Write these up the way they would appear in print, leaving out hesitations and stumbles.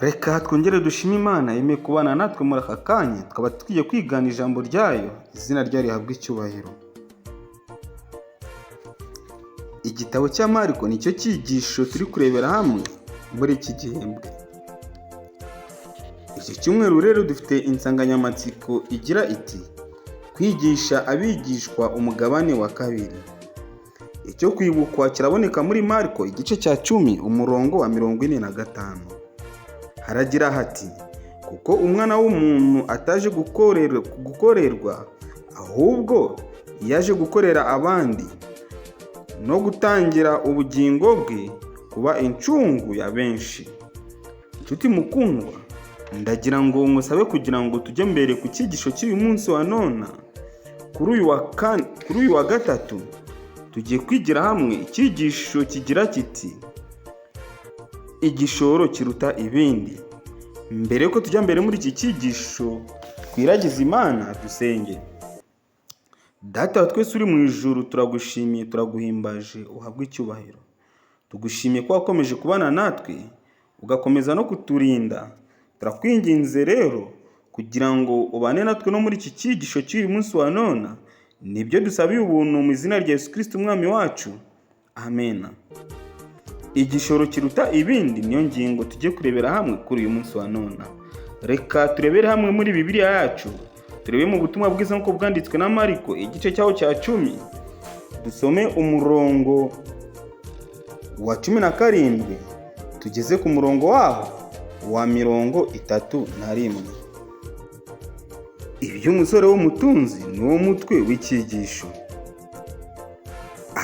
Reka twongere dushime Imana yemeye kubana natwe muri aka kanya, tukaba tugiye kwigana ijambo ryayo, izina ryayo rihabwe icyubahiro. Igitabo cya Mariko nicyo cyigisho turi kurebera hamwe muri iki gihembwe. Iki cyumweru rero dufite insanganyamatsiko igira iti kwigisha abigishwa umugabane wa kabiri. Icyo kwibukwa kiraboneka muri Mariko igice cya 10 umurongo wa 45. Haragira hati kuko umwana w'umuntu ataje gukorerwa ahubwo yaje gukorera abandi no gutangira ubugingo bwe kuba incungu ya benshi. Inshuti mukundwa, ndagira ngo musabe kugira ngo tujye mbere ku cyigisho cy'uyu munsi wa none. Kuri uyu wa gatatu tugiye kwigira hamwe icyigisho kigira kiti igishoro kiruta ibindi. Mbere ko tujya mbere muri iki cyigisho, twiragize Imana dusenge. Data wa twese uri mu ijuru, turagushimiye, turaguhimbaje, uhabwe icyubahiro. Tugushimiye ko wakomeje kubana natwe, ugakomeza no kuturinda. Turakwinginze rero kugira ngo ubane natwe no muri iki cyigisho cy'uyu munsi wa none. Nibyo dusabiye ubuntu mu izina rya Yesu Kristo umwami wacu. Amen. Igishoro kiruta ibindi niyo ngingo tujye kurebera hamwe kuri uyu munsi wa none. Reka turebere hamwe muri Bibiliya yacu. Turebe mu butumwa bwiza nk'uko bwanditswe na Mariko igice cyaho cya 10. Dusome umurongo wa 17 tugeze ku murongo waho wa 31. Iby'umusore w'umutunzi ni wo mutwe w'icyigisho.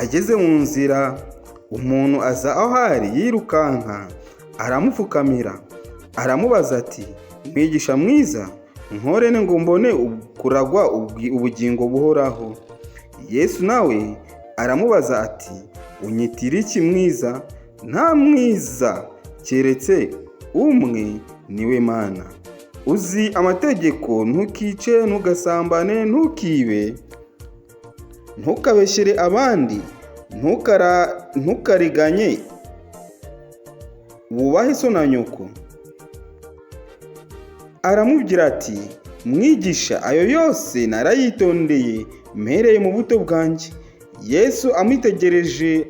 Ageze mu nzira, umuntu aza aho ari yirukanka, aramupfukamira, aramubaza ati mwigisha mwiza, nkorene ngo mbone kuragwa ubugingo buhoraho. Yesu nawe aramubaza ati unyitira iki mwiza? Nta mwiza keretse umwe, niwe Mana. Uzi amategeko: ntukice, ntugasambane, ntukibe, ntukabeshyere abandi, ntukariganye, wubahe so na nyoko. Aramubwira ati mwigisha, ayo yose narayitondeye mpereye mu buto bwanjye. Yesu amwitegereje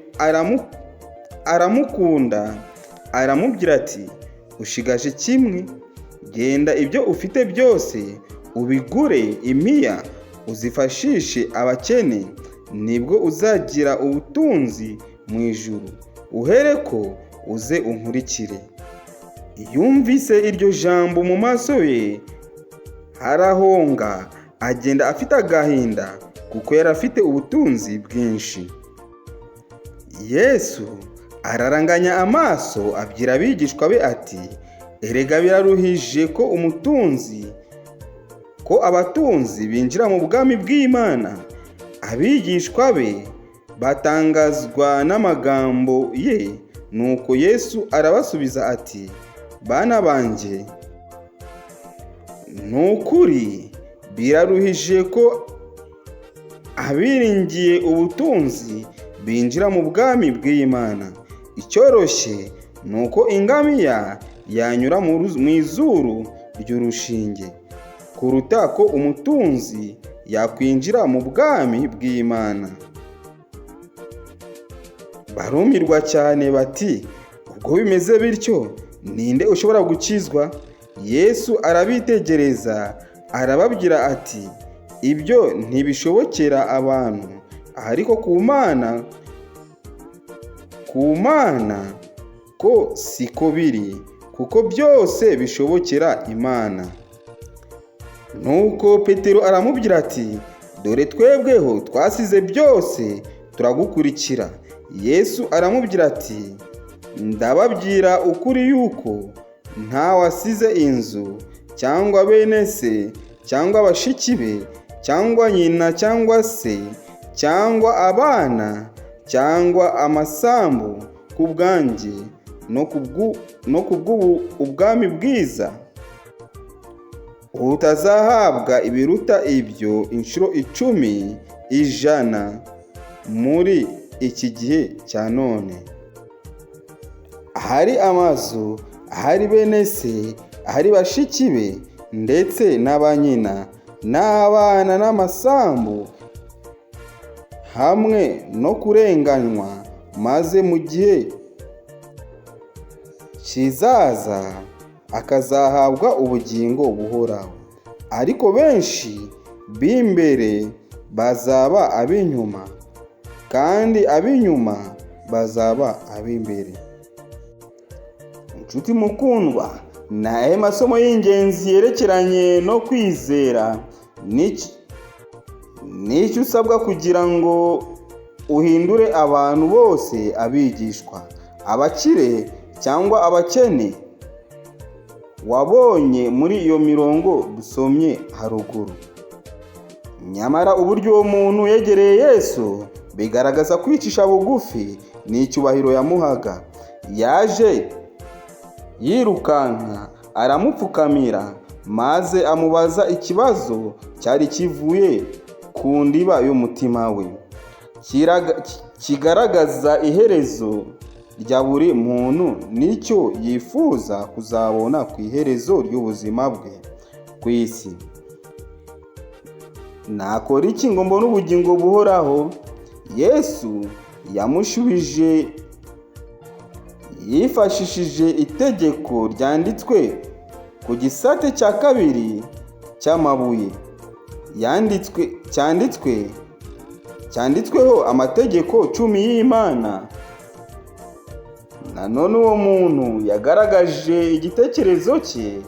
aramukunda, aramubwira ati ushigaje kimwe, genda ibyo ufite byose ubigure impiya uzifashishe abakene, nibwo uzagira ubutunzi mu ijuru, uhereko uze unkurikire. Yumvise iryo jambo, mu maso ye harahonga, agenda afite agahinda kuko yari afite ubutunzi bwinshi. Yesu araranganya amaso abwira abigishwa be ati erega biraruhije ko abatunzi binjira mu bwami bw'Imana. Abigishwa be batangazwa n'amagambo ye, nuko Yesu arabasubiza ati bana banjye, nukuri biraruhije ko abiringiye ubutunzi binjira mu bwami bw'Imana. Icyoroshye nuko ingamiya yanyura mu izuru ry'urushinge kuruta ko umutunzi yakwinjira mu bwami bw'Imana. Barumirwa cyane bati ubwo bimeze bityo, ninde ushobora gukizwa? Yesu arabitegereza arababwira ati ibyo ntibishobokera abantu, ariko ku Mana ko siko biri, kuko byose bishobokera Imana. Nuko Petero aramubwira ati dore twebweho twasize byose turagukurikira. Yesu aramubwira ati ndababwira ukuri yuko nta wasize inzu cyangwa bene se cyangwa bashiki be cyangwa nyina cyangwa se cyangwa abana cyangwa amasambu ku bwanjye no kubw'ubwami bwiza, utazahabwa ibiruta ibyo inshuro 10 100 muri iki gihe cya none. Hari amazu ahari bene se, ahari bashiki be, ndetse n'aba nyina n'abana n'amasambu, hamwe no kurenganywa, maze mu gihe kizaza akazahabwa ubugingo buhoraho. Ariko benshi b'imbere bazaba ab'inyuma, kandi ab'inyuma bazaba ab'imbere. Inshuti mukundwa, ni ayahe masomo y'ingenzi yerekeranye no kwizera? N'icyo usabwa kugira ngo uhindure abantu bose abigishwa, abakire cyangwa abakene, wabonye muri iyo mirongo dusomye haruguru. Nyamara uburyo uwo muntu yegereye Yesu bigaragaza kwicisha bugufi n'icyubahiro yamuhaga. Yaje yirukanka aramupfukamira, maze amubaza ikibazo cyari kivuye ku ndiba y'umutima we, kigaragaza iherezo rya buri muntu n'icyo yifuza kuzabona ku iherezo ry'ubuzima bwe ku isi. Nakora iki ngo mbone ubugingo buhoraho? Yesu yamushubije yifashishije itegeko ryanditswe ku gisate cya kabiri cy'amabuye cyanditsweho amategeko 10 y'Imana. Nanone uwo muntu yagaragaje igitekerezo cye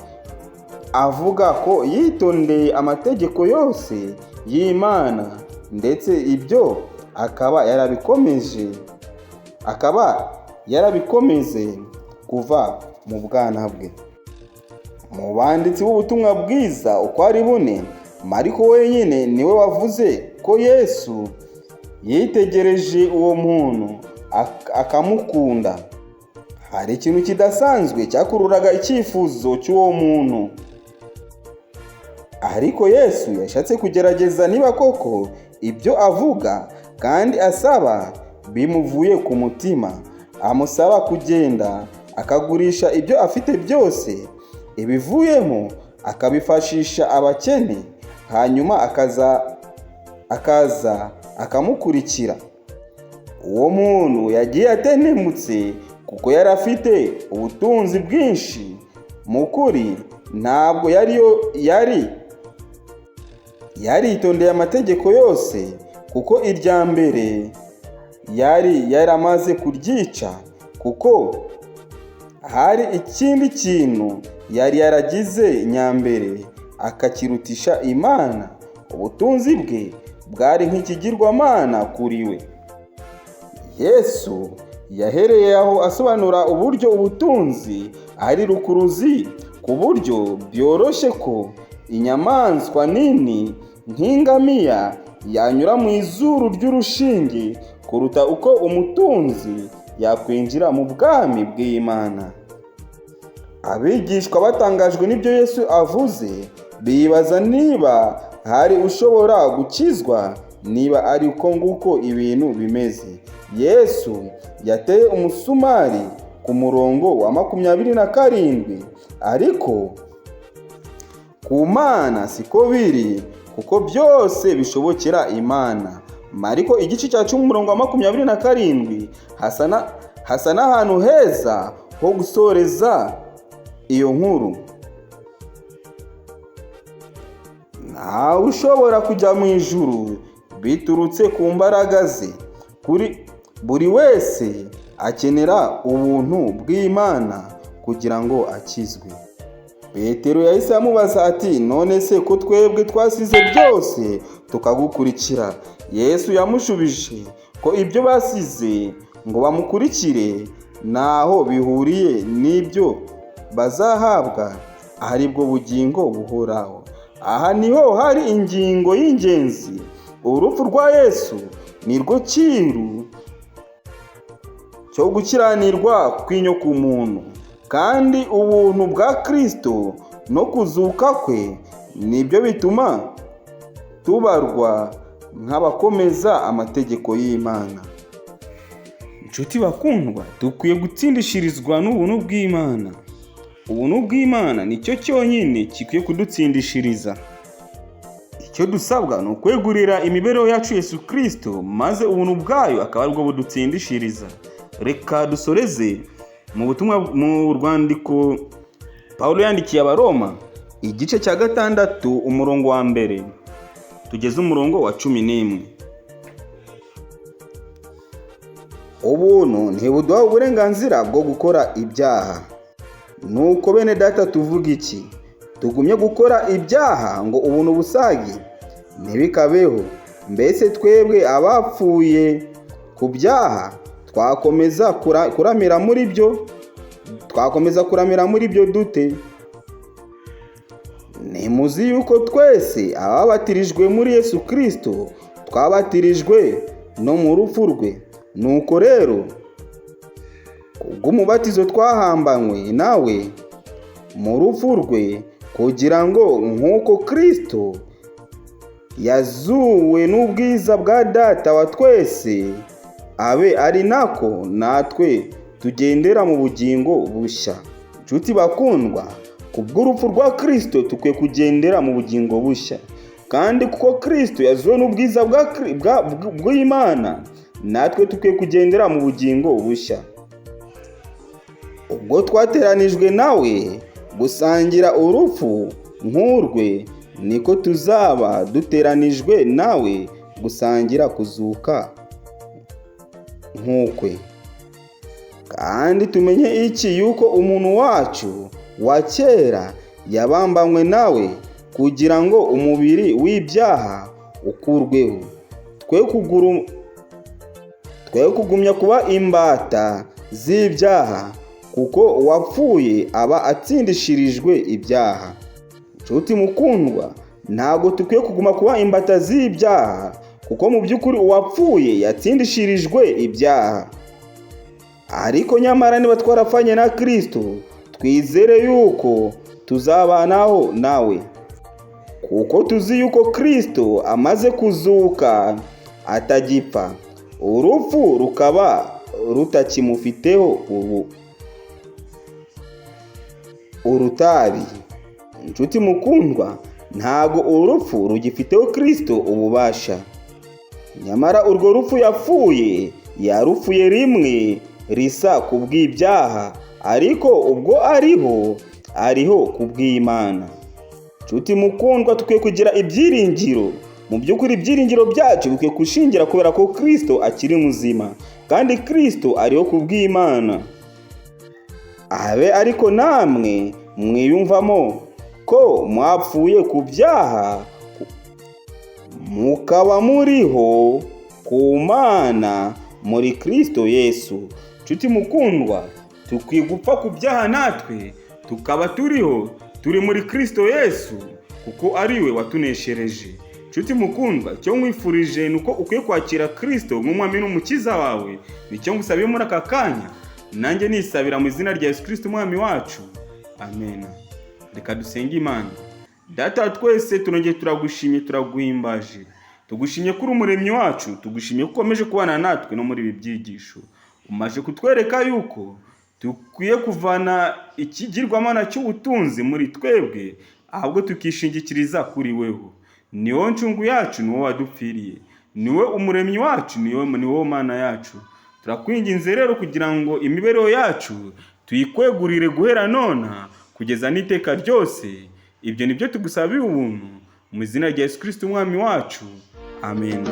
avuga ko yitondeye amategeko yose y'Imana, ndetse ibyo akaba yarabikomeje kuva mu bwana bwe. Mu banditsi b'ubutumwa bwiza uko ari bune, Mariko wenyine niwe wavuze ko Yesu yitegereje uwo muntu akamukunda. Hari ikintu kidasanzwe cyakururaga icyifuzo cy'uwo muntu, ariko Yesu yashatse kugerageza niba koko ibyo avuga kandi asaba bimuvuye ku mutima. Amusaba kugenda akagurisha ibyo afite byose, ibivuyemo akabifashisha abakene, hanyuma akaza akamukurikira. Uwo muntu yagiye atentemutse kuko yari afite ubutunzi bwinshi. Mu kuri ntabwo yaritondeye amategeko yose, kuko irya mbere yari yaramaze kuryica, kuko hari ikindi kintu yari yaragize nyambere akakirutisha Imana. Ubutunzi bwe bwari nk'ikigirwamana kuri we. Yesu yahereye aho asobanura uburyo ubutunzi ari rukuruzi, ku buryo byoroshye ko inyamaswa nini nk'ingamiya yanyura mu izuru ry'urushinge kuruta uko umutunzi yakwinjira mu bwami bw'Imana. Abigishwa batangajwe n'ibyo Yesu avuze, bibaza niba hari ushobora gukizwa niba ari uko nguko ibintu bimeze. Yesu yateye umusumari ku murongo wa 27, ariko ku Mana siko biri, kuko byose bishobokera Imana. Mariko igice cya 10 umurongo wa 27 hasa n'ahantu heza ho gusoreza iyo nkuru. Ntawe ushobora kujya mu ijuru biturutse ku mbaraga ze. Buri wese akenera ubuntu bw'Imana kugira ngo akizwe. Petero yahise amubaza ati, none se ko twebwe twasize byose tukagukurikira? Yesu yamushubije ko ibyo basize ngo bamukurikire naho bihuriye n'ibyo bazahabwa, aribwo bugingo buhoraho. Aha niho hari ingingo y'ingenzi. Urupfu rwa Yesu nirwo cyiru cyo gukiranirwa kw'inyoko muntu, kandi ubuntu bwa Kristo no kuzuka kwe nibyo bituma tubarwa nk'abakomeza amategeko y'Imana. Inshuti bakundwa, dukwiye gutsindishirizwa n'ubuntu bw'Imana. ubuntu bw'Imana nicyo cyonyine gikwiye kudutsindishiriza. Icyo dusabwa ni ukwegurira imibereho yacu Yesu Kristo, maze ubuntu bwayo akaba aribwo budutsindishiriza. Reka dusoreze mu rwandiko Pawulo yandikiye Abaroma, igice cya 6 umurongo wa 1 tugeze umurongo wa 11. Ubuntu ntibuduha uburenganzira bwo gukora ibyaha. Nuko bene data tuvuga iki? Tugumye gukora ibyaha ngo ubuntu busage? Ntibikabeho. Mbese twebwe abapfuye ku byaha twakomeza kuramira muri byo? Twakomeza kuramira muri byo dute? Nimuzi yuko twese ababatirijwe muri Yesu Kristo twabatirijwe no mu rupfu rwe. Nuko rero kubw'umubatizo twahambanywe nawe mu rupfu rwe, kugira ngo nk'uko Kristo yazuwe n'ubwiza bwa Data wa twese, abe ari nako natwe tugendera mu bugingo bushya. Nshuti bakundwa, kubw'urupfu rwa Kristo tukwiye kugendera mu bugingo bushya, kandi kuko Kristo yazuwe n'ubwiza bw'Imana, natwe tukwiye kugendera mu bugingo bushya. Ubwo twateranijwe nawe gusangira urupfu nk'urwe, niko tuzaba duteranijwe nawe gusangira kuzuka nk'ukwe. Kandi tumenye iki? Yuko umuntu wacu wa kera yabambanywe nawe, kugira ngo umubiri w'ibyaha ukurweho, twe kugumya kuba imbata z'ibyaha, kuko uwapfuye aba atsindishirijwe ibyaha. Nshuti mukundwa, ntabwo tukwiye kuguma kuba imbata z'ibyaha, kuko mu by'ukuri uwapfuye yatsindishirijwe ibyaha. Ariko nyamara niba twarapfanye na Kristo, twizere yuko tuzabanaho nawe, kuko tuzi yuko Kristo amaze kuzuka atagipfa, urupfu rukaba rutakimufiteho urutabi. Nshuti mukundwa, ntago urupfu rugifiteho Kristo ububasha. Nyamara urwo rupfu yapfuye, yarupfuye rimwe risa kubw'ibyaha, ariko ubwo ariho kubw'Imana. Nshuti mukundwa, tukwiye kugira ibyiringiro. Mu by'ukuri ibyiringiro byacu bikwiye gushingira kubera ko Kristo akiri muzima, kandi Kristo ariho kubw'Imana. Abe ariko namwe mwiyumvamo ko mwapfuye ku byaha, mukaba muriho ku Mana muri Kristo Yesu. Nshuti mukundwa, tukwiye gupfa ku byaha natwe tukaba turi muri Kristo Yesu, kuko ariwe watuneshereje. Nshuti mukundwa, icyo nkwifurije nuko ukwiye kwakira Kristo nk'umwami n'umukiza wawe. Nicyo ngusabiye muri aka kanya, nanjye nisabira mu izina rya Yesu Kristo umwami wacu. Amen. Reka dusenge Imana. Data wa twese, turongeye turagushimye, turaguhimbaje. Tugushimye kuri umuremyi wacu, tugushimye ko ukomeje kubana natwe no muri ibi byigisho. Umaje kutwereka yuko dukwiye kuvana ikigirwamana cy'ubutunzi muri twebwe, ahubwo tukishingikiriza kuri weho. Ni wowe ncungu yacu, ni wowe wadupfiriye, ni wowe umuremyi wacu, ni wowe Mana yacu. Turakwinginze rero kugira ngo imibereho yacu tuyikwegurire guhera nona kugeza n'iteka ryose. Ibyo nibyo tugusabiye ubuntu mu izina rya Yesu Kristo umwami wacu. Amen.